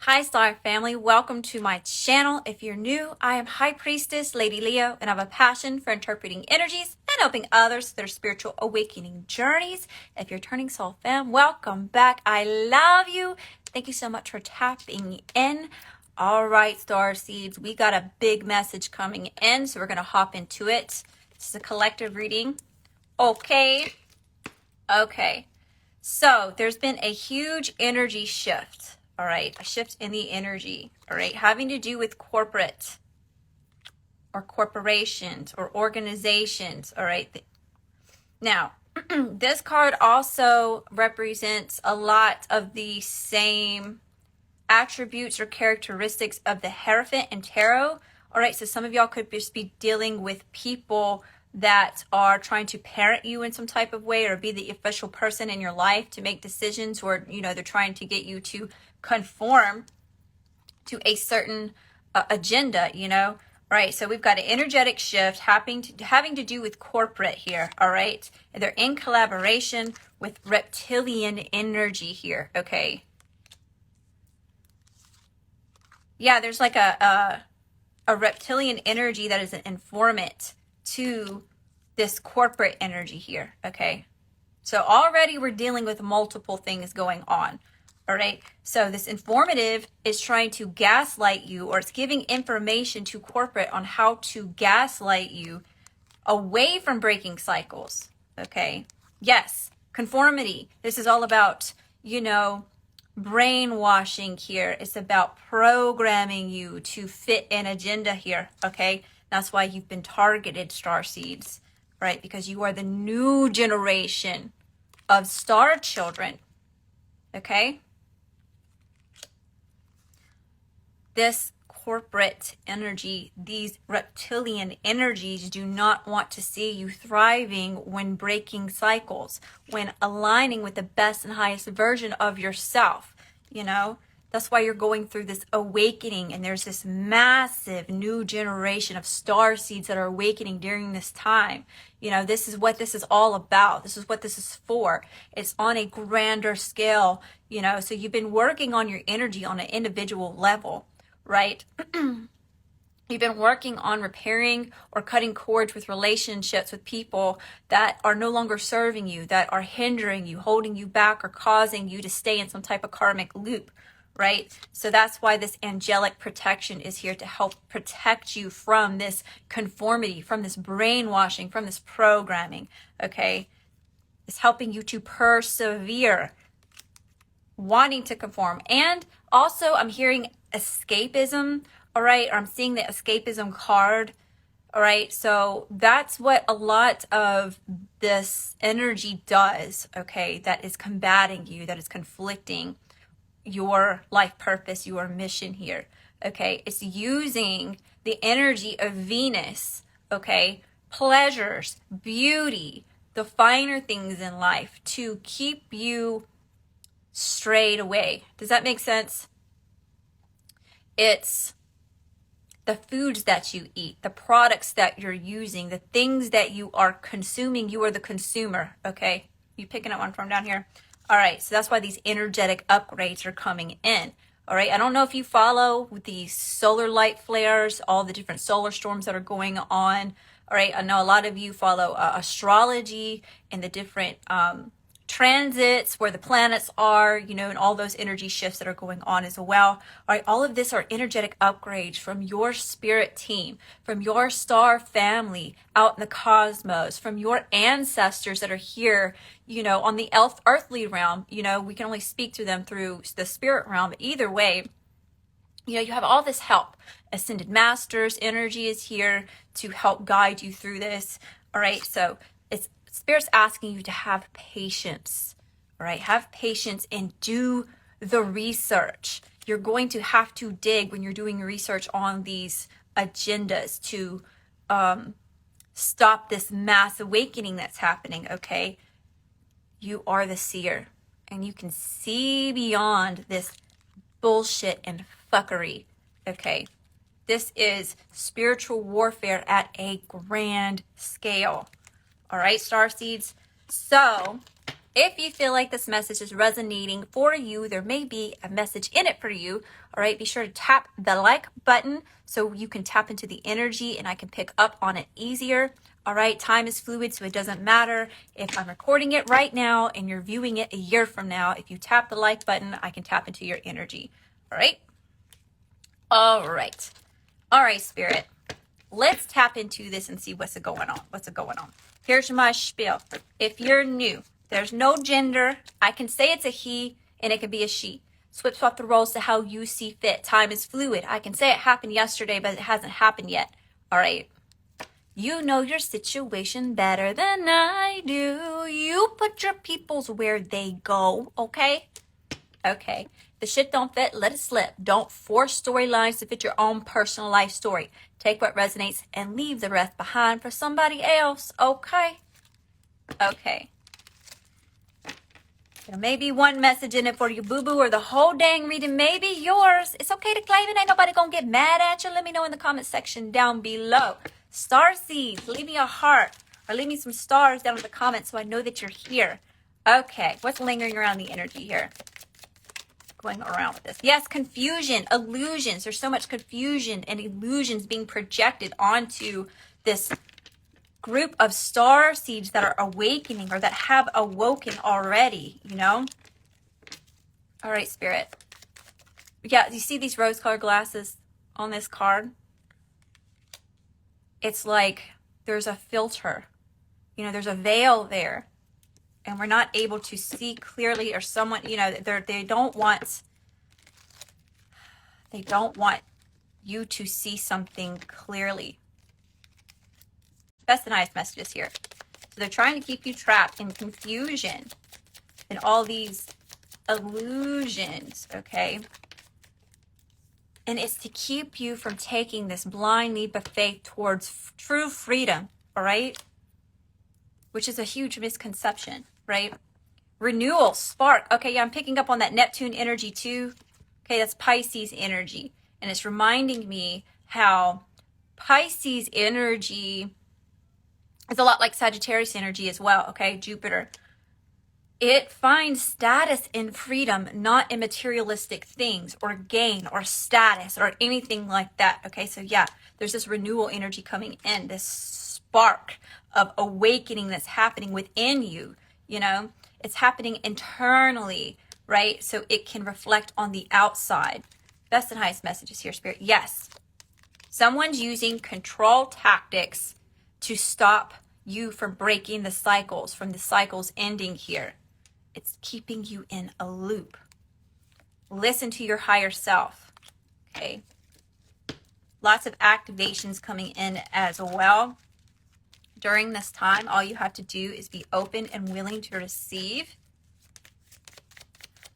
Hi Star Family, welcome to my channel. If you're new, I am High Priestess Lady Leo, and I have a passion for interpreting energies and helping others through their spiritual awakening journeys. If you're turning Soul Fam, welcome back. I love you. Thank you so much for tapping in. All right, Star Seeds, we got a big message coming in, so we're going to hop into it. This is a collective reading. Okay. So there's been a huge energy shift. All right, a shift in the energy, all right, having to do with corporate or corporations or organizations, all right. Now, this card also represents a lot of the same attributes or characteristics of the Hierophant and Tarot, all right. So some of y'all could just be dealing with people that are trying to parent you in some type of way or be the official person in your life to make decisions, or, you know, they're trying to get you to conform to a certain agenda, you know, right? So we've got an energetic shift having to do with corporate here, all right? And they're in collaboration with reptilian energy here, okay? Yeah, there's like a reptilian energy that is an informant to this corporate energy here, okay? So already we're dealing with multiple things going on, all right? So this informative is trying to gaslight you, or it's giving information to corporate on how to gaslight you away from breaking cycles, okay? Yes, conformity. This is all about, you know, brainwashing here. It's about programming you to fit an agenda here, okay? That's why you've been targeted, star seeds, right? Because you are the new generation of star children, okay? This corporate energy, these reptilian energies do not want to see you thriving when breaking cycles, when aligning with the best and highest version of yourself, you know? That's why you're going through this awakening, and there's this massive new generation of star seeds that are awakening during this time. You know, this is what this is all about. This is what this is for. It's on a grander scale, you know, so you've been working on your energy on an individual level, right? You've been working on repairing or cutting cords with relationships with people that are no longer serving you, that are hindering you, holding you back, or causing you to stay in some type of karmic loop, right? So that's why this angelic protection is here to help protect you from this conformity, from this brainwashing, from this programming, okay? It's helping you to persevere, wanting to conform. And also I'm hearing escapism, all right? Or I'm seeing the escapism card, all right? So that's what a lot of this energy does, okay? That is combating you, that is conflicting your life purpose, your mission here, okay? It's using the energy of Venus, okay? Pleasures, beauty, the finer things in life to keep you strayed away. Does that make sense? It's the foods that you eat, the products that you're using, the things that you are consuming. You are the consumer, okay? You picking up one from down here? All right, so that's why these energetic upgrades are coming in. All right, I don't know if you follow with the solar light flares, all the different solar storms that are going on. All right, I know a lot of you follow astrology and the different transits, where the planets are, you know, and all those energy shifts that are going on as well. All right, all of this are energetic upgrades from your spirit team, from your star family out in the cosmos, from your ancestors that are here, you know, on the earthly realm. You know, we can only speak to them through the spirit realm, but either way, you know, you have all this help. Ascended Masters energy is here to help guide you through this. All right, so it's Spirit's asking you to have patience, all right? Have patience and do the research. You're going to have to dig when you're doing research on these agendas to stop this mass awakening that's happening, okay? You are the seer, and you can see beyond this bullshit and fuckery, okay? This is spiritual warfare at a grand scale. All right, starseeds? So if you feel like this message is resonating for you, there may be a message in it for you. All right, be sure to tap the like button so you can tap into the energy and I can pick up on it easier. All right, time is fluid, so it doesn't matter if I'm recording it right now and you're viewing it a year from now. If you tap the like button, I can tap into your energy. All right? All right. All right, Spirit. Let's tap into this and see what's going on. Here's my spiel. If you're new, there's no gender. I can say it's a he and it can be a she. Swip swap the roles to how you see fit. Time is fluid. I can say it happened yesterday, but it hasn't happened yet. All right. You know your situation better than I do. You put your peoples where they go, okay? Okay. The shit don't fit, let it slip. Don't force storylines to fit your own personal life story. Take what resonates and leave the rest behind for somebody else, okay? Okay. There may be one message in it for you, boo-boo, or the whole dang reading may be yours. It's okay to claim it. Ain't nobody gonna get mad at you. Let me know in the comment section down below. Star seeds, leave me a heart or leave me some stars down in the comments so I know that you're here. Okay, what's lingering around the energy here? Going around with this. Yes, confusion, illusions. There's so much confusion and illusions being projected onto this group of star seeds that are awakening or that have awoken already, you know? All right, Spirit. Yeah, you see these rose-colored glasses on this card? It's like there's a filter. You know, there's a veil there. And we're not able to see clearly, or someone, you know, they don't want you to see something clearly. That's the nice messages here. So they're trying to keep you trapped in confusion and all these illusions, okay? And it's to keep you from taking this blind leap of faith towards true freedom, all right? Which is a huge misconception, right? Renewal, spark. Okay, yeah, I'm picking up on that Neptune energy too. Okay, that's Pisces energy. And it's reminding me how Pisces energy is a lot like Sagittarius energy as well, okay? Jupiter. It finds status in freedom, not in materialistic things or gain or status or anything like that, okay? So yeah, there's this renewal energy coming in, this spark of awakening that's happening within you, you know? It's happening internally, right? So it can reflect on the outside. Best and highest messages here, Spirit. Yes, someone's using control tactics to stop you from breaking the cycles, from the cycles ending here. It's keeping you in a loop. Listen to your higher self, okay? Lots of activations coming in as well. During this time, all you have to do is be open and willing to receive.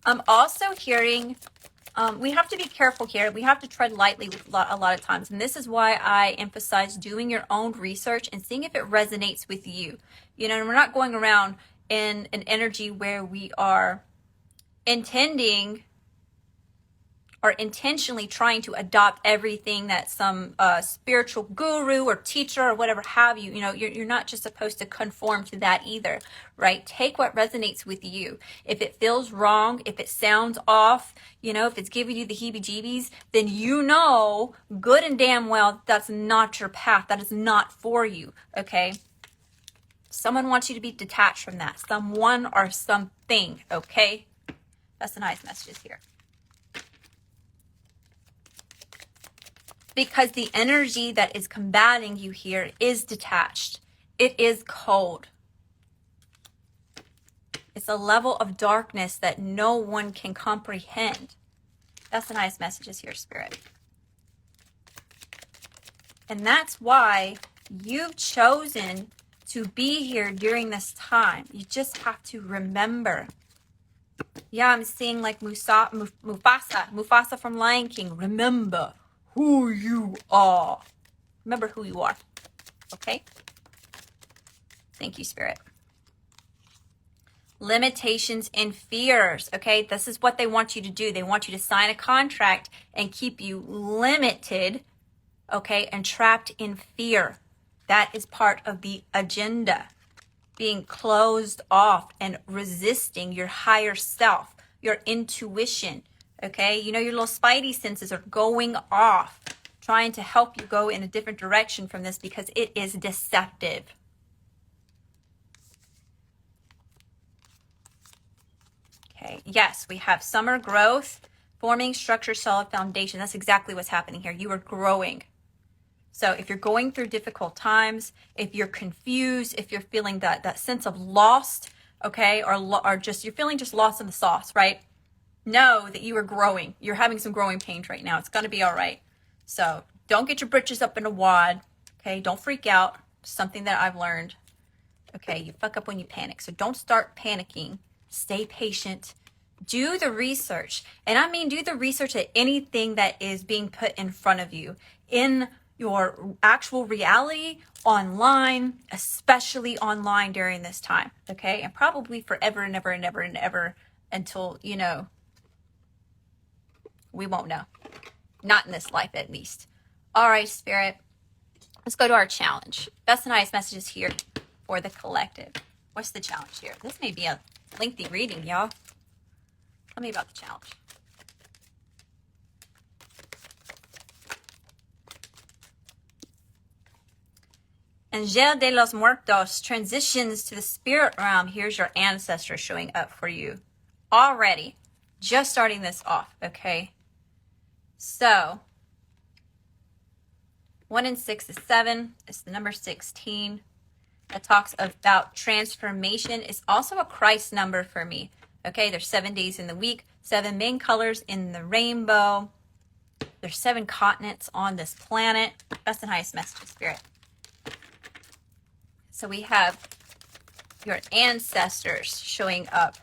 I'm also hearing, we have to be careful here. We have to tread lightly with a lot of times. And this is why I emphasize doing your own research and seeing if it resonates with you. You know, and we're not going around in an energy where we are intending or intentionally trying to adopt everything that some spiritual guru or teacher or whatever have you, you know, you're not just supposed to conform to that either, right? Take what resonates with you. If it feels wrong, if it sounds off, you know, if it's giving you the heebie-jeebies, then you know good and damn well that's not your path. That is not for you, okay? Someone wants you to be detached from that. Someone or something, okay? That's the nice messages here. Because the energy that is combating you here is detached. It is cold. It's a level of darkness that no one can comprehend. That's the nice messages here, Spirit. And that's why you've chosen to be here during this time. You just have to remember. Yeah, I'm seeing like Mufasa from Lion King. Remember who you are. Remember who you are. Okay? Thank you, Spirit. Limitations and fears. Okay? This is what they want you to do. They want you to sign a contract and keep you limited, okay, and trapped in fear. That is part of the agenda. Being closed off and resisting your higher self, your intuition. Okay? You know, your little spidey senses are going off, trying to help you go in a different direction from this because it is deceptive. Okay, yes, we have summer growth, forming structure, solid foundation. That's exactly what's happening here. You are growing. So if you're going through difficult times, if you're confused, if you're feeling that sense of lost, okay, or just you're feeling just lost in the sauce, right? Know that you are growing. You're having some growing pains right now. It's going to be all right. So don't get your britches up in a wad, okay? Don't freak out. Something that I've learned. Okay, you fuck up when you panic. So don't start panicking. Stay patient. Do the research. And I mean do the research at anything that is being put in front of you. In your actual reality, online, especially online during this time. Okay? And probably forever and ever and ever and ever until, you know, we won't know. Not in this life, at least. All right, Spirit. Let's go to our challenge. Best and highest messages here for the collective. What's the challenge here? This may be a lengthy reading, y'all. Tell me about the challenge. Angel de los Muertos transitions to the spirit realm. Here's your ancestor showing up for you. Already. Just starting this off, okay? So, 1 and 6 is 7. It's the number 16. That talks about transformation. It's also a Christ number for me. Okay, there's 7 days in the week, 7 main colors in the rainbow. There's 7 continents on this planet. Best and highest message, Spirit. So we have your ancestors showing up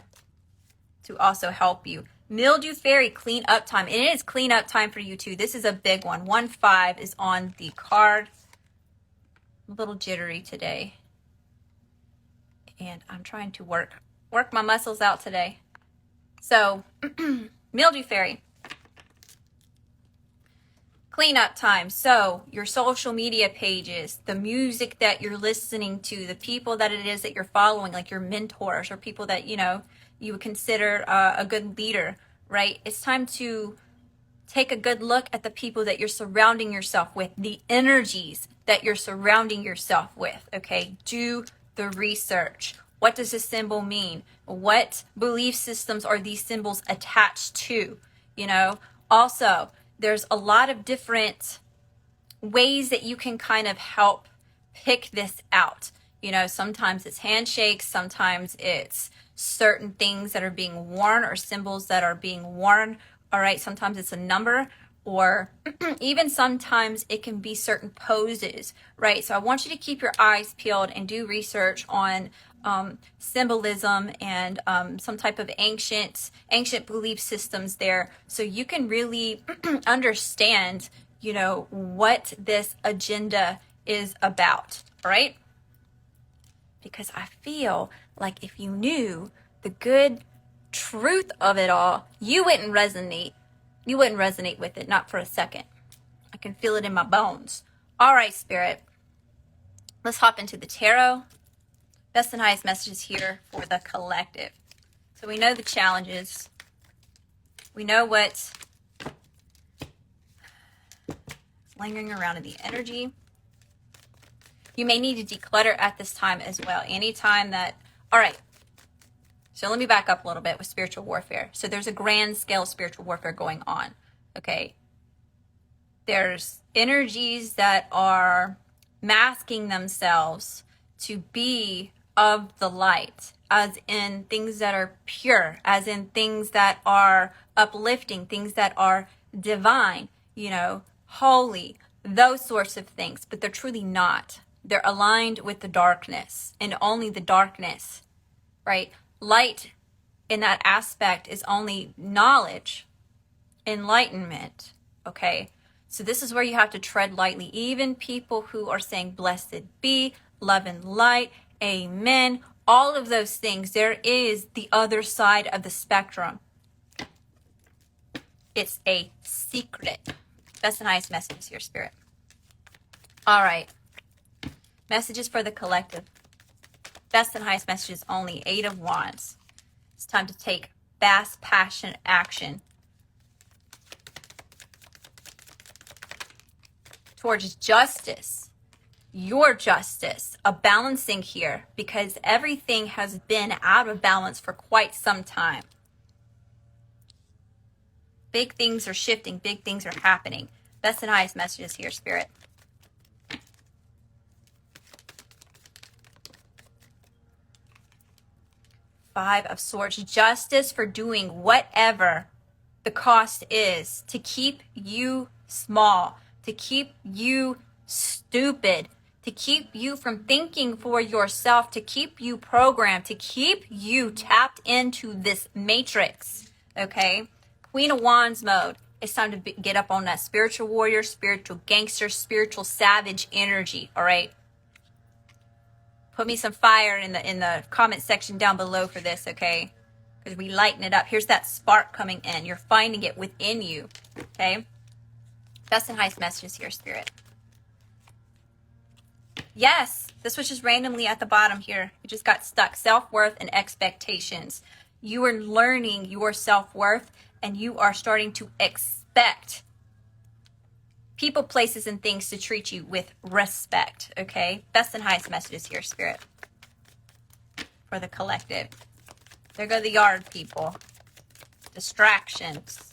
to also help you. Mildew Fairy, clean up time. And it is clean up time for you too. This is a big one. 1-5 is on the card. I'm a little jittery today. And I'm trying to work my muscles out today. So, Mildew Fairy. Cleanup time. So, your social media pages, the music that you're listening to, the people that it is that you're following, like your mentors or people that, you know, you would consider a good leader, right? It's time to take a good look at the people that you're surrounding yourself with, the energies that you're surrounding yourself with, okay? Do the research. What does this symbol mean? What belief systems are these symbols attached to? You know, also, there's a lot of different ways that you can kind of help pick this out. You know, sometimes it's handshakes, sometimes it's certain things that are being worn or symbols that are being worn. All right, sometimes it's a number, or even sometimes it can be certain poses, right? So I want you to keep your eyes peeled and do research on symbolism and some type of ancient belief systems there, so you can really understand, you know, what this agenda is about, right? Because I feel like if you knew the good truth of it all, you wouldn't resonate with it, not for a second. I can feel it in my bones. All right, Spirit, let's hop into the tarot. Best and highest messages here for the collective. So we know the challenges. We know what's lingering around in the energy. You may need to declutter at this time as well. Anytime that, all right. So let me back up a little bit with spiritual warfare. So there's a grand scale spiritual warfare going on. Okay. There's energies that are masking themselves to be of the light, as in things that are pure, as in things that are uplifting, things that are divine, you know, holy, those sorts of things, but they're truly not. They're aligned with the darkness and only the darkness, right? Light in that aspect is only knowledge, enlightenment, okay? So this is where you have to tread lightly. Even people who are saying blessed be, love and light, amen, all of those things, there is the other side of the spectrum. It's a secret. That's the highest message here, Spirit. All right. Messages for the collective. Best and highest messages only. 8 of Wands. It's time to take fast, passionate action towards justice, your justice, a balancing here, because everything has been out of balance for quite some time. Big things are shifting, big things are happening. Best and highest messages here, Spirit. Five of Swords. Justice for doing whatever the cost is to keep you small, to keep you stupid, to keep you from thinking for yourself, to keep you programmed, to keep you tapped into this matrix, okay? Queen of Wands mode. It's time to get up on that spiritual warrior, spiritual gangster, spiritual savage energy, all right? Put me some fire in the comment section down below for this, okay? Because we lighten it up. Here's that spark coming in. You're finding it within you, okay? Best and highest messages here, Spirit. Yes, this was just randomly at the bottom here. You just got stuck. Self-worth and expectations. You are learning your self-worth, and you are starting to expect people, places, and things to treat you with respect, okay? Best and highest messages here, Spirit. For the collective. There go the yard people. Distractions.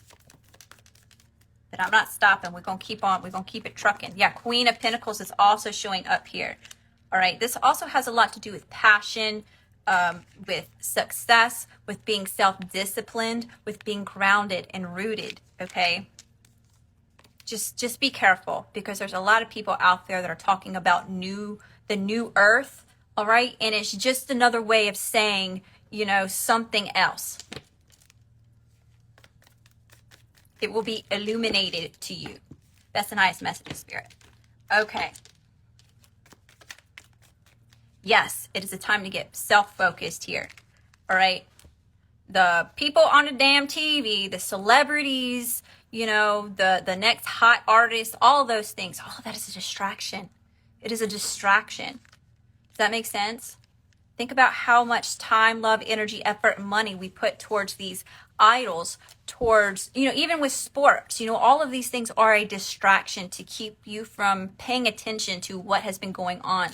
But I'm not stopping. We're going to keep on. We're going to keep it trucking. Yeah, Queen of Pentacles is also showing up here. All right. This also has a lot to do with passion, with success, with being self-disciplined, with being grounded and rooted, okay? Just be careful, because there's a lot of people out there that are talking about the new earth, all right? And it's just another way of saying, you know, something else. It will be illuminated to you. That's the highest message, Spirit. Okay. Yes, it is a time to get self-focused here, all right? The people on the damn TV, the celebrities, you know, the next hot artist, all those things, all of that is a distraction. It is a distraction. Does that make sense? Think about how much time, love, energy, effort, and money we put towards these idols, towards, you know, even with sports, you know, all of these things are a distraction to keep you from paying attention to what has been going on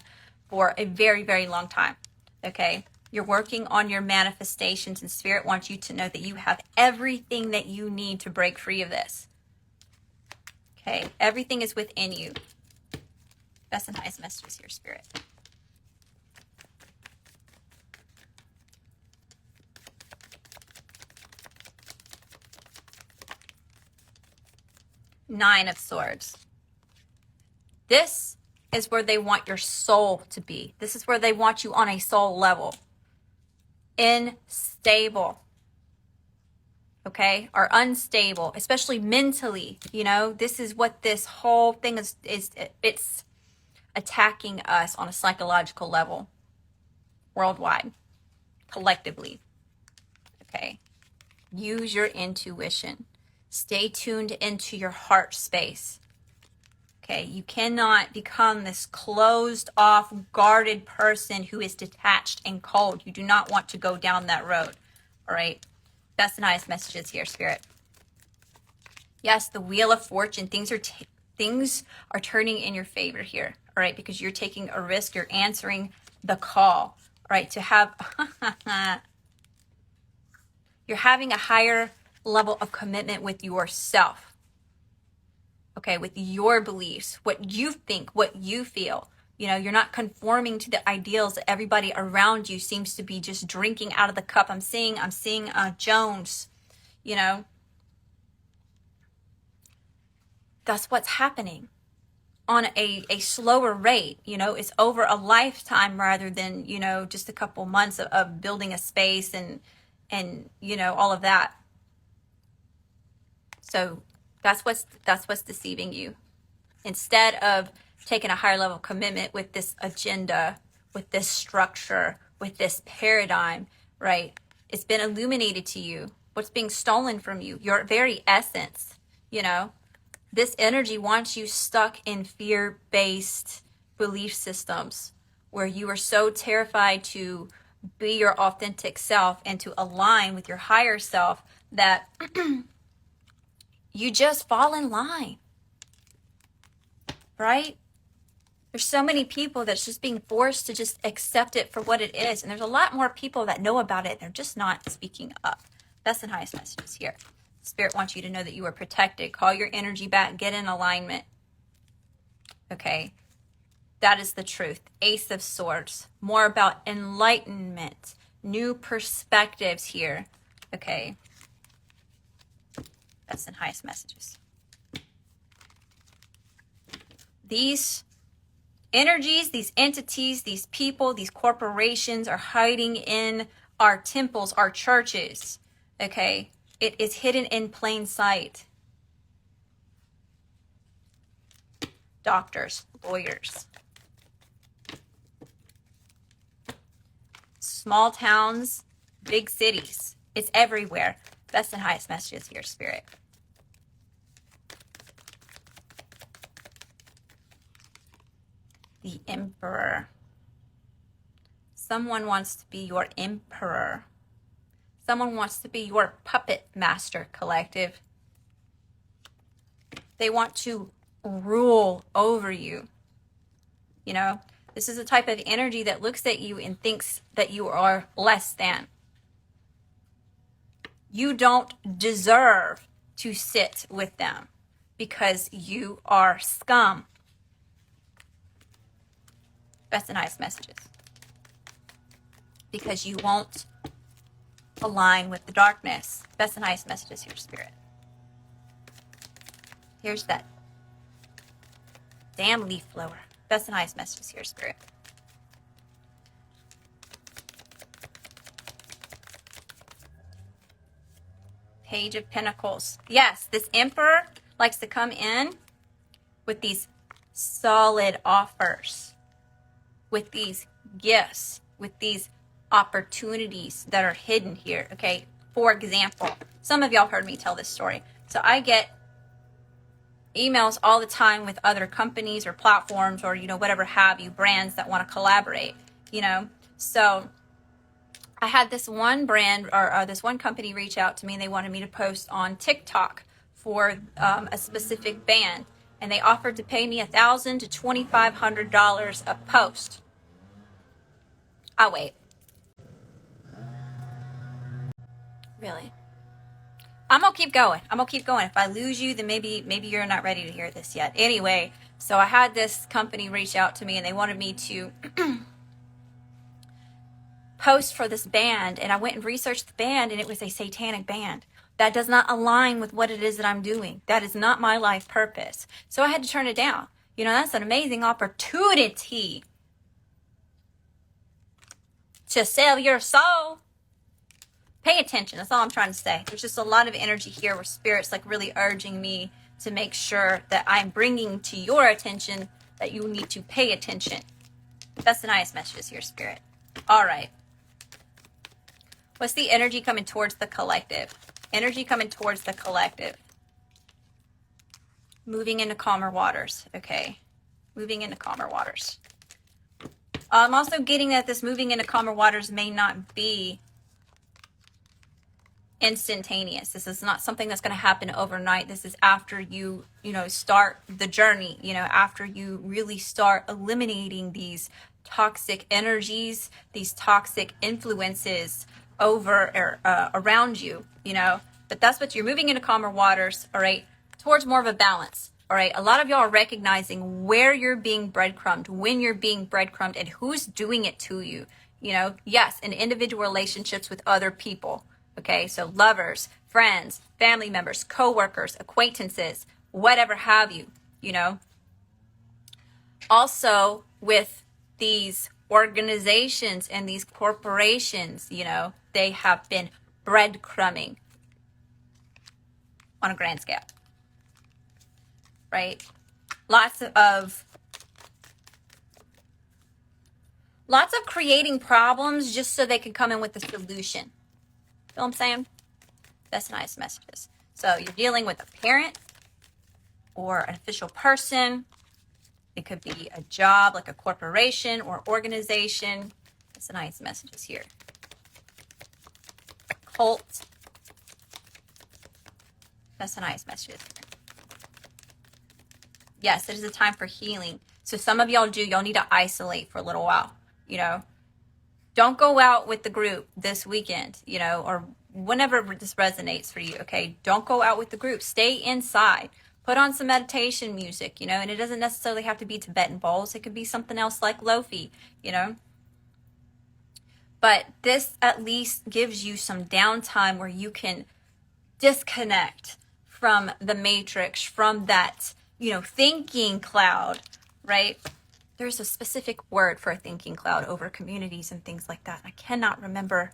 for a very, very long time, okay? You're working on your manifestations, and Spirit wants you to know that you have everything that you need to break free of this. Okay, everything is within you. Best and highest messages here, Spirit. Nine of Swords. This is where they want your soul to be. This is where they want you on a soul level. Unstable, okay, or unstable, especially mentally. You know, this is what this whole thing is it's attacking us on a psychological level, worldwide, collectively, okay? Use your intuition. Stay tuned into your heart space. Okay, you cannot become this closed off, guarded person who is detached and cold. You do not want to go down that road. All right. Best and highest messages here, Spirit. Yes, the Wheel of Fortune. Things are turning in your favor here. All right, because you're taking a risk. You're answering the call. All right, to have you're having a higher level of commitment with yourself. Okay, with your beliefs, what you think, what you feel. You know, you're not conforming to the ideals that everybody around you seems to be just drinking out of the cup. I'm seeing Jones, you know. That's what's happening on a slower rate. You know, it's over a lifetime rather than, you know, just a couple months of building a space and, you know, all of that. So That's what's deceiving you. Instead of taking a higher level commitment with this agenda, with this structure, with this paradigm, right? It's been illuminated to you. What's being stolen from you, your very essence, you know? This energy wants you stuck in fear-based belief systems where you are so terrified to be your authentic self and to align with your higher self that you just fall in line, right? There's so many people that's just being forced to just accept it for what it is. And there's a lot more people that know about it. They're just not speaking up. Best and highest messages here. Spirit wants you to know that you are protected. Call your energy back. Get in alignment. Okay. That is the truth. Ace of Swords. More about enlightenment. New perspectives here. Okay. Best and highest messages. These energies, these entities, these people, these corporations are hiding in our temples, our churches. Okay. It is hidden in plain sight. Doctors, lawyers. Small towns, big cities. It's everywhere. Best and highest messages here, Spirit. The Emperor. Someone wants to be your emperor. Someone wants to be your puppet master, collective. They want to rule over you. You know, this is a type of energy that looks at you and thinks that you are less than. You don't deserve to sit with them because you are scum. Best and highest messages. Because you won't align with the darkness. Best and highest messages here, Spirit. Here's that damn leaf blower. Best and highest messages here, Spirit. Page of Pentacles. Yes, this Emperor likes to come in with these solid offers, with these gifts, with these opportunities that are hidden here. Okay, for example, some of y'all heard me tell this story. So I get emails all the time with other companies or platforms or, you know, whatever have you, brands that want to collaborate, you know. So I had this one brand or this one company reach out to me and they wanted me to post on TikTok for a specific band. And they offered to pay me $1,000 to $2,500 a post. I'll wait. Really? I'm gonna keep going. If I lose you, then maybe you're not ready to hear this yet. Anyway, so I had this company reach out to me and they wanted me to post for this band, and I went and researched the band, and it was a satanic band. That does not align with what it is that I'm doing. That is not my life purpose. So I had to turn it down. You know, that's an amazing opportunity to sell your soul. Pay attention. That's all I'm trying to say. There's just a lot of energy here where Spirit's like really urging me to make sure that I'm bringing to your attention that you need to pay attention. That's the nice messages here, Spirit. All right. What's the energy coming towards the collective? Energy coming towards the collective. Moving into calmer waters. Okay. Moving into calmer waters. I'm also getting that this moving into calmer waters may not be instantaneous. This is not something that's going to happen overnight. This is after you start the journey, after you really start eliminating these toxic energies, these toxic influences over or around you, but that's what you're moving into calmer waters. All right. Towards more of a balance. All right. A lot of y'all are recognizing where you're being breadcrumbed, when you're being breadcrumbed, and who's doing it to you. Yes, in individual relationships with other people. Okay, so lovers, friends, family members, co-workers, acquaintances, whatever have you, Also with these organizations and these corporations, they have been breadcrumbing on a grand scale. right? Lots of creating problems just so they can come in with the solution. Feel what I'm saying? That's nice messages. So you're dealing with a parent or an official person. It could be a job, like a corporation or organization. That's nice messages here. Cult. That's a nice message. Yes, it is a time for healing. So some of y'all need to isolate for a little while, you know. Don't go out with the group this weekend, you know, or whenever this resonates for you, okay? Don't go out with the group. Stay inside. Put on some meditation music, you know, and it doesn't necessarily have to be Tibetan bowls. It could be something else like Lofi, you know. But this at least gives you some downtime where you can disconnect from the matrix, from that, you know, thinking cloud, right? There's a specific word for a thinking cloud over communities and things like that. I cannot remember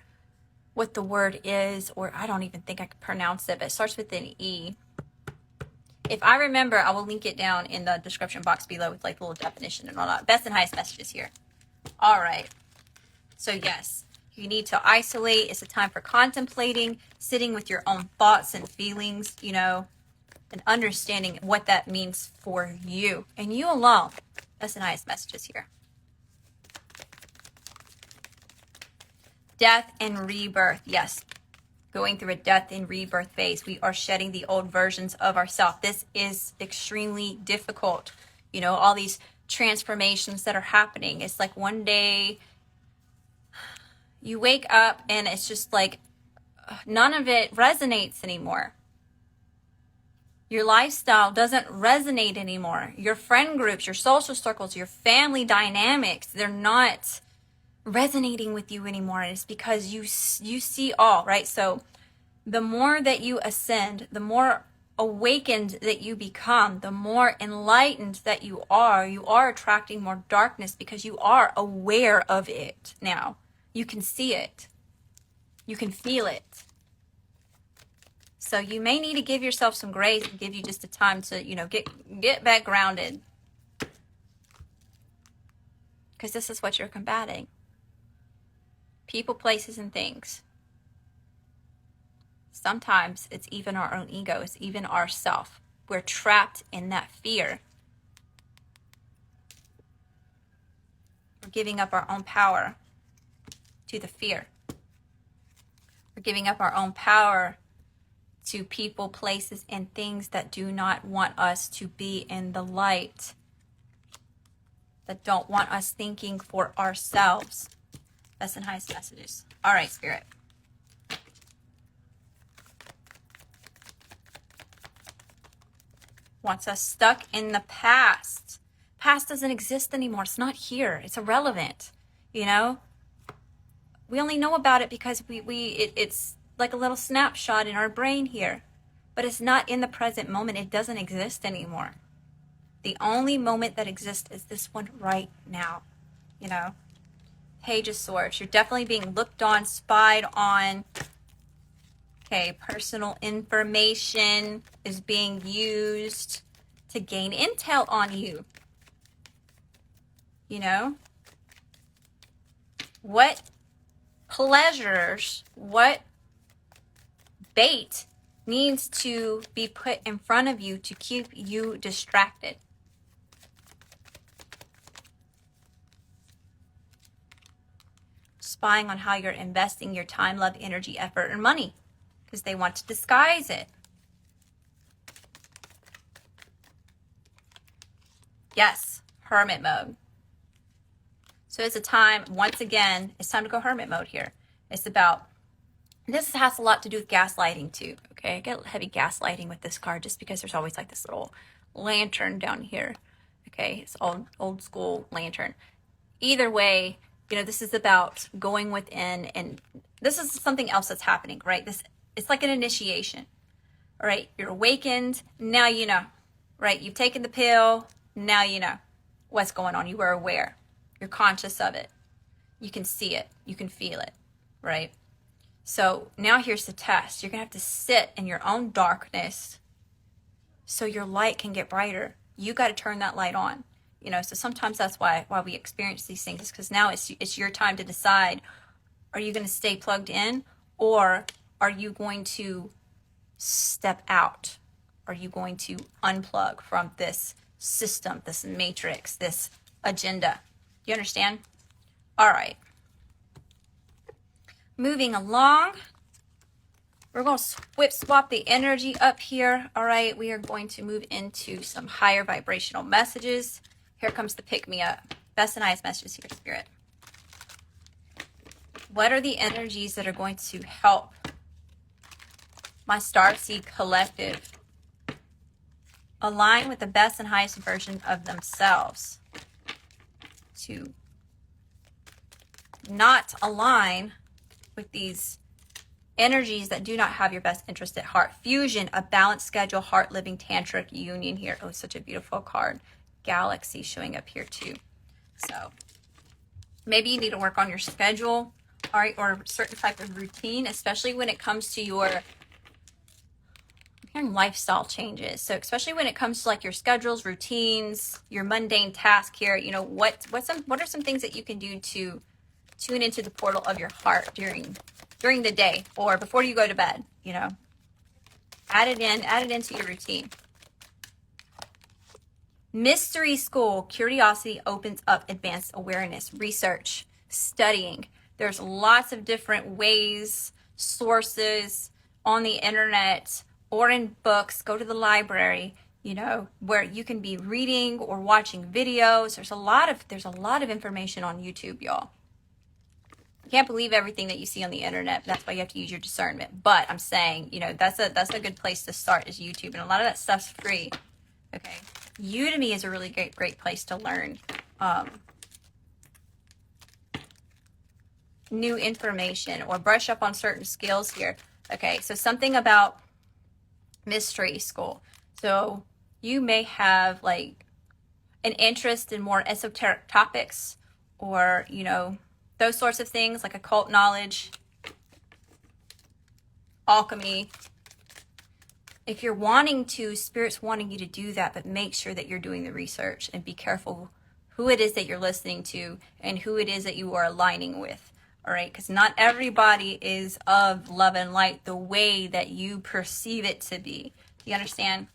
what the word is, or I don't even think I can pronounce it, but it starts with an E. If I remember, I will link it down in the description box below with like a little definition and all that. Best and highest messages here. All right. So yes, you need to isolate. It's a time for contemplating, sitting with your own thoughts and feelings, you know, and understanding what that means for you and you alone. That's the nice messages here. Death and rebirth. Yes. Going through a death and rebirth phase. We are shedding the old versions of ourselves. This is extremely difficult. You know, all these transformations that are happening. It's like one day you wake up and it's just like none of it resonates anymore. Your lifestyle doesn't resonate anymore. Your friend groups, your social circles, your family dynamics, they're not resonating with you anymore. And it's because you see all, right? So the more that you ascend, the more awakened that you become, the more enlightened that you are attracting more darkness because you are aware of it now. You can see it. You can feel it. So you may need to give yourself some grace and give you just a time to, you know, get back grounded. Because this is what you're combating. People, places, and things. Sometimes it's even our own ego. It's even ourself. We're trapped in that fear. We're giving up our own power to the fear. We're giving up our own power to people, places, and things that do not want us to be in the light, that don't want us thinking for ourselves. Best and highest messages. All right, Spirit. Wants us stuck in the past. Past doesn't exist anymore. It's not here. It's irrelevant. You know? We only know about it because it's like a little snapshot in our brain here. But it's not in the present moment. It doesn't exist anymore. The only moment that exists is this one right now. You know? Page of Swords. You're definitely being looked on, spied on. Okay, personal information is being used to gain intel on you. You know? What pleasures, what bait needs to be put in front of you to keep you distracted? Spying on how you're investing your time, love, energy, effort, and money. Because they want to disguise it. Yes, hermit mode. So it's a time, once again, it's time to go hermit mode here. It's about, this has a lot to do with gaslighting too, okay? I get heavy gaslighting with this card just because there's always like this little lantern down here, okay? It's old school lantern. Either way, you know, this is about going within, and this is something else that's happening, right? It's like an initiation, all right? You're awakened, now you know, right? You've taken the pill, now you know what's going on. You are aware. You're conscious of it. You can see it. You can feel it, right? So now here's the test. You're going to have to sit in your own darkness, so your light can get brighter. You got to turn that light on. You know, so sometimes that's why we experience these things, because now it's your time to decide, are you going to stay plugged in, or are you going to step out? Are you going to unplug from this system, this matrix, this agenda? Do you understand? All right. Moving along. We're going to swap the energy up here. All right. We are going to move into some higher vibrational messages. Here comes the pick me up. Best and highest messages here, Spirit. What are the energies that are going to help my Starseed collective align with the best and highest version of themselves, to not align with these energies that do not have your best interest at heart? Fusion, a balanced schedule, heart living tantric union here. Oh, such a beautiful card. Galaxy showing up here too. So maybe you need to work on your schedule, all right, or a certain type of routine, especially when it comes to your lifestyle changes. So especially when it comes to like your schedules, routines, your mundane task here, you know, what are some things that you can do to tune into the portal of your heart during the day or before you go to bed? You know, add it into your routine. Mystery school, curiosity opens up advanced awareness, research, studying. There's lots of different ways, sources on the internet or in books. Go to the library, you know, where you can be reading or watching videos. There's a lot of information on YouTube, y'all. You can't believe everything that you see on the internet. That's why you have to use your discernment. But I'm saying, you know, that's a good place to start, is YouTube, and a lot of that stuff's free. Okay, Udemy is a really great place to learn new information or brush up on certain skills here. Okay, so something about mystery school. So you may have like an interest in more esoteric topics, or, you know, those sorts of things, like occult knowledge, alchemy. If you're wanting to, Spirit's wanting you to do that, but make sure that you're doing the research and be careful who it is that you're listening to and who it is that you are aligning with. All right, because not everybody is of love and light the way that you perceive it to be. Do you understand?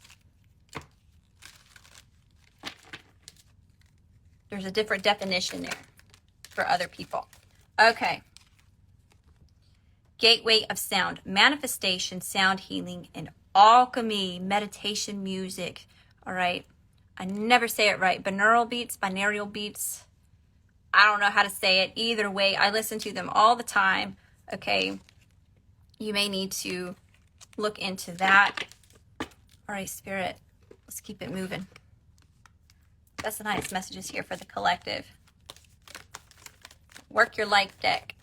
There's a different definition there for other people. Okay. Gateway of sound, manifestation, sound healing, and alchemy, meditation, music. All right. I never say it right. Binaural beats. I don't know how to say it. Either way, I listen to them all the time. Okay. You may need to look into that. All right, Spirit, let's keep it moving. That's the nice messages here for the collective. Work your life deck.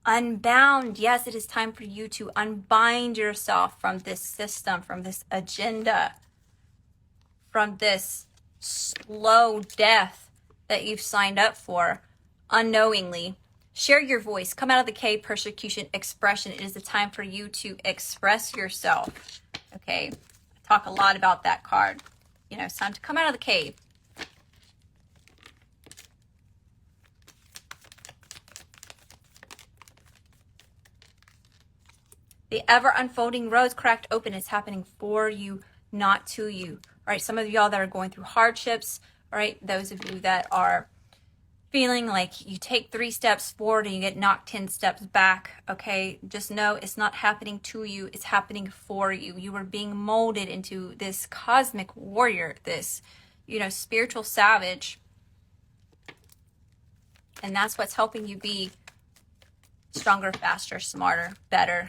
Unbound. Yes, it is time for you to unbind yourself from this system, from this agenda, from this slow death that you've signed up for unknowingly. Share your voice. Come out of the cave, persecution, expression. It is the time for you to express yourself. Okay. I talk a lot about that card. You know, it's time to come out of the cave. The ever unfolding roads cracked open is happening for you, not to you. All right. Some of y'all that are going through hardships. All right. Those of you that are feeling like you take 3 steps forward and you get knocked 10 steps back. Okay. Just know it's not happening to you. It's happening for you. You are being molded into this cosmic warrior, this, you know, spiritual savage. And that's what's helping you be stronger, faster, smarter, better.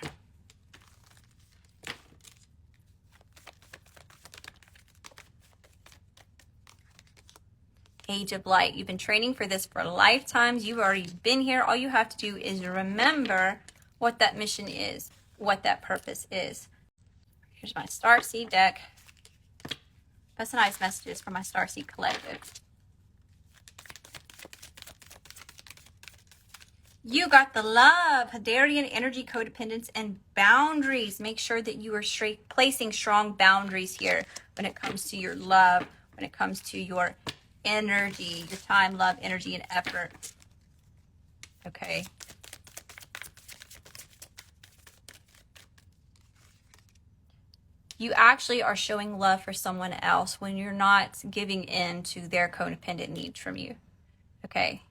Age of light. You've been training for this for lifetimes. You've already been here. All you have to do is remember what that mission is, what that purpose is. Here's my Starseed deck. That's nice messages for my Starseed collective. You got the love, Hadarian energy, codependence, and boundaries. Make sure that you are placing strong boundaries here when it comes to your love, when it comes to your energy, your time, love, energy, and effort. Okay. You actually are showing love for someone else when you're not giving in to their codependent needs from you. Okay.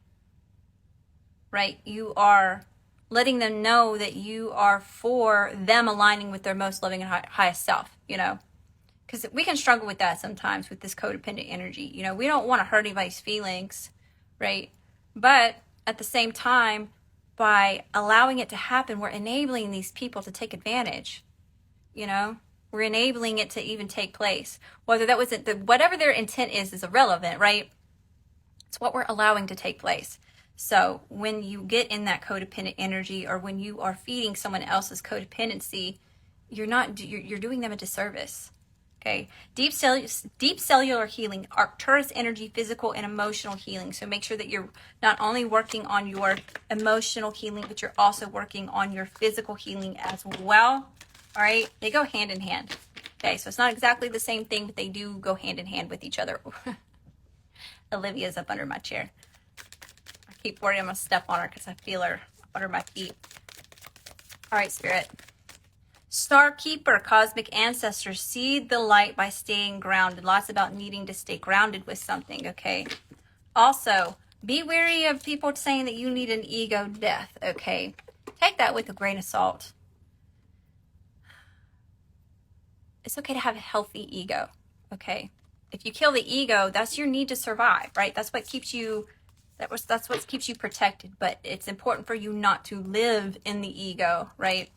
Right? You are letting them know that you are for them aligning with their most loving and highest self, you know? Because we can struggle with that sometimes with this codependent energy. You know, we don't want to hurt anybody's feelings, right? But at the same time, by allowing it to happen, we're enabling these people to take advantage, you know? We're enabling it to even take place. Whether that was whatever their intent is irrelevant, right? It's what we're allowing to take place. So when you get in that codependent energy, or when you are feeding someone else's codependency, you're doing them a disservice. Okay. Deep cellular healing, Arcturus energy, physical and emotional healing. So make sure that you're not only working on your emotional healing, but you're also working on your physical healing as well. All right. They go hand in hand. Okay. So it's not exactly the same thing, but they do go hand in hand with each other. Olivia's up under my chair. I keep worrying I'm going to step on her because I feel her up under my feet. All right, Spirit. Star Keeper, cosmic ancestors, seed the light by staying grounded. Lots about needing to stay grounded with something, okay? Also, be wary of people saying that you need an ego death, okay? Take that with a grain of salt. It's okay to have a healthy ego, okay? If you kill the ego, that's your need to survive, right? That's what keeps you, that's what keeps you protected. But it's important for you not to live in the ego, right?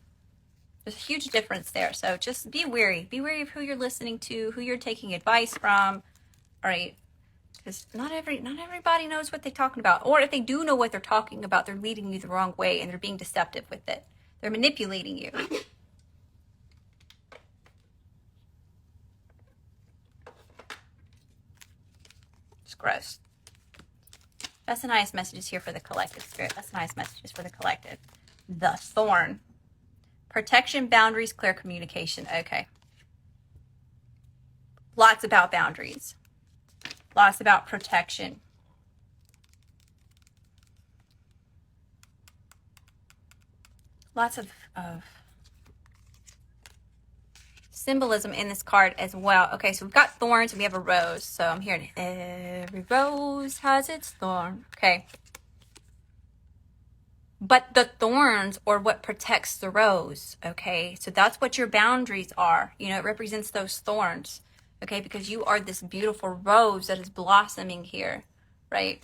There's a huge difference there. So just be wary. Be wary of who you're listening to, who you're taking advice from, all right? Because not everybody knows what they're talking about. Or if they do know what they're talking about, they're leading you the wrong way and they're being deceptive with it. They're manipulating you. It's gross. That's the nice messages here for the collective, Spirit. That's the nice messages for the collective. The Thorn. Protection, boundaries, clear communication. Okay. Lots about boundaries. Lots about protection. Lots of symbolism in this card as well. Okay, so we've got thorns and we have a rose. So I'm hearing every rose has its thorn. Okay. But the thorns are what protects the rose, okay? So that's what your boundaries are. You know, it represents those thorns, okay? Because you are this beautiful rose that is blossoming here, right?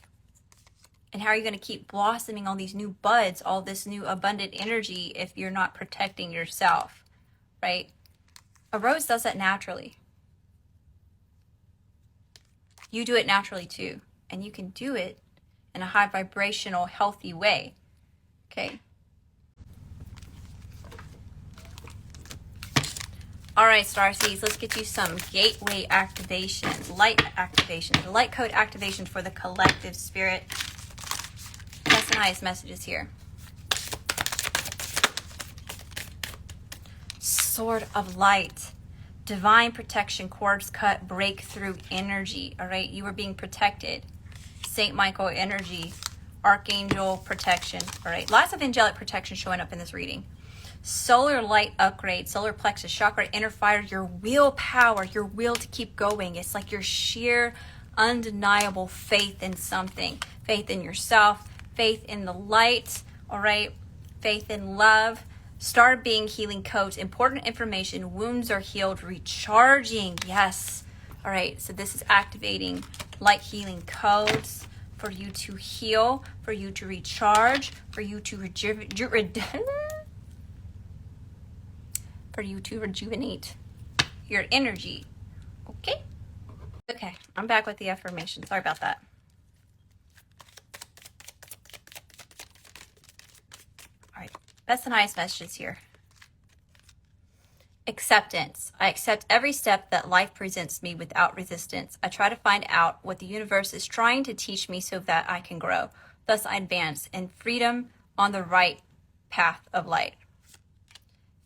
And how are you going to keep blossoming all these new buds, all this new abundant energy if you're not protecting yourself, right? A rose does that naturally. You do it naturally too. And you can do it in a high vibrational, healthy way. Okay. All right, Starseeds, let's get you some gateway activation, light activation, the light code activation for the collective, Spirit. That's the highest messages here. Sword of light, divine protection, cords cut, breakthrough energy. All right, you are being protected. Saint Michael energy. Archangel protection. All right, lots of angelic protection showing up in this reading. Solar light upgrade, solar plexus chakra, inner fire, your willpower, your will to keep going. It's like your sheer, undeniable faith in something. Faith in yourself, faith in the light, all right? Faith in love. Star being healing codes, important information, wounds are healed, recharging. Yes. All right, so this is activating light healing codes. For you to heal, for you to recharge, for you to rejuvenate your energy. Okay? Okay, I'm back with the affirmation. Sorry about that. All right, that's the nice messages here. Acceptance. I accept every step that life presents me without resistance. I try to find out what the universe is trying to teach me so that I can grow. Thus, I advance in freedom, on the right path of light.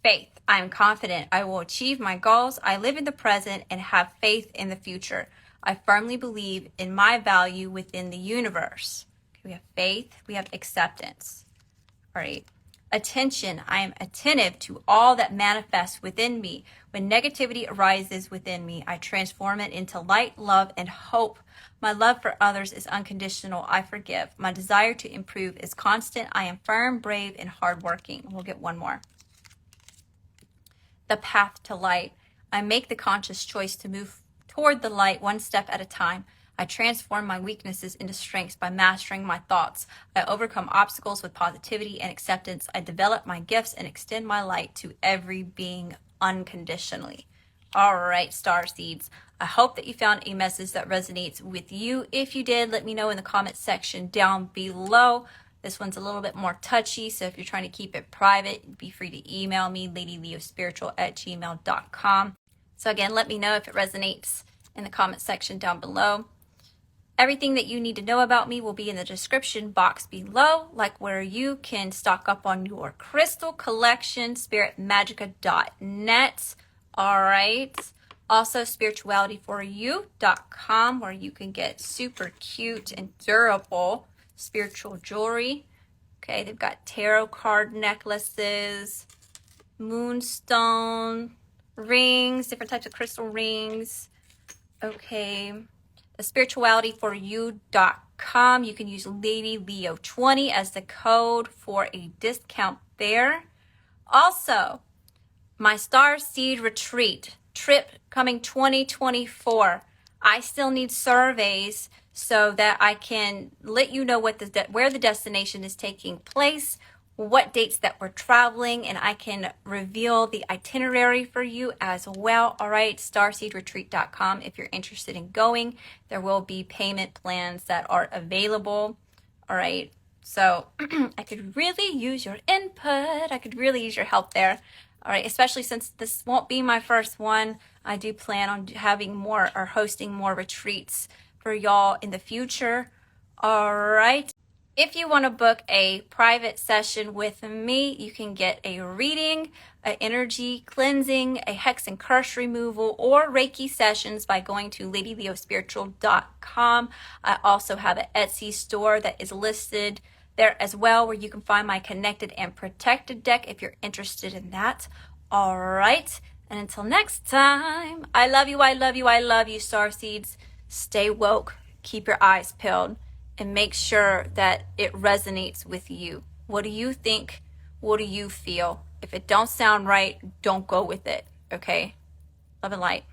Faith. I am confident I will achieve my goals. I live in the present and have faith in the future. I firmly believe in my value within the universe. Okay, we have faith. We have acceptance. All right. Attention. I am attentive to all that manifests within me. When negativity arises within me, I transform it into light, love, and hope. My love for others is unconditional. I forgive. My desire to improve is constant. I am firm, brave, and hardworking. We'll get one more. The path to light. I make the conscious choice to move toward the light one step at a time. I transform my weaknesses into strengths by mastering my thoughts. I overcome obstacles with positivity and acceptance. I develop my gifts and extend my light to every being unconditionally. All right, star seeds. I hope that you found a message that resonates with you. If you did, let me know in the comment section down below. This one's a little bit more touchy, so if you're trying to keep it private, be free to email me, ladyleospiritual@gmail.com. So again, let me know if it resonates in the comment section down below. Everything that you need to know about me will be in the description box below, like where you can stock up on your crystal collection, spiritmagica.net. All right. Also, spiritualityforyou.com, where you can get super cute and durable spiritual jewelry. Okay, they've got tarot card necklaces, moonstone rings, different types of crystal rings. Okay, the spiritualityforyou.com, you can use Lady Leo 20 as the code for a discount there. Also, my Star Seed Retreat trip coming 2024. I still need surveys so that I can let you know where the destination is taking place, what dates that we're traveling, and I can reveal the itinerary for you as well. All right, starseedretreat.com if you're interested in going. There will be payment plans that are available. All right, so I could really use your input. I could really use your help there. All right, especially since this won't be my first one. I do plan on having more or hosting more retreats for y'all in the future. All right. If you want to book a private session with me, you can get a reading, an energy cleansing, a hex and curse removal, or Reiki sessions by going to ladyleospiritual.com. I also have an Etsy store that is listed there as well, where you can find my connected and protected deck if you're interested in that. All right. And until next time, I love you, I love you, I love you, starseeds. Stay woke, keep your eyes peeled, and make sure that it resonates with you. What do you think? What do you feel? If it don't sound right, don't go with it, okay? Love and light.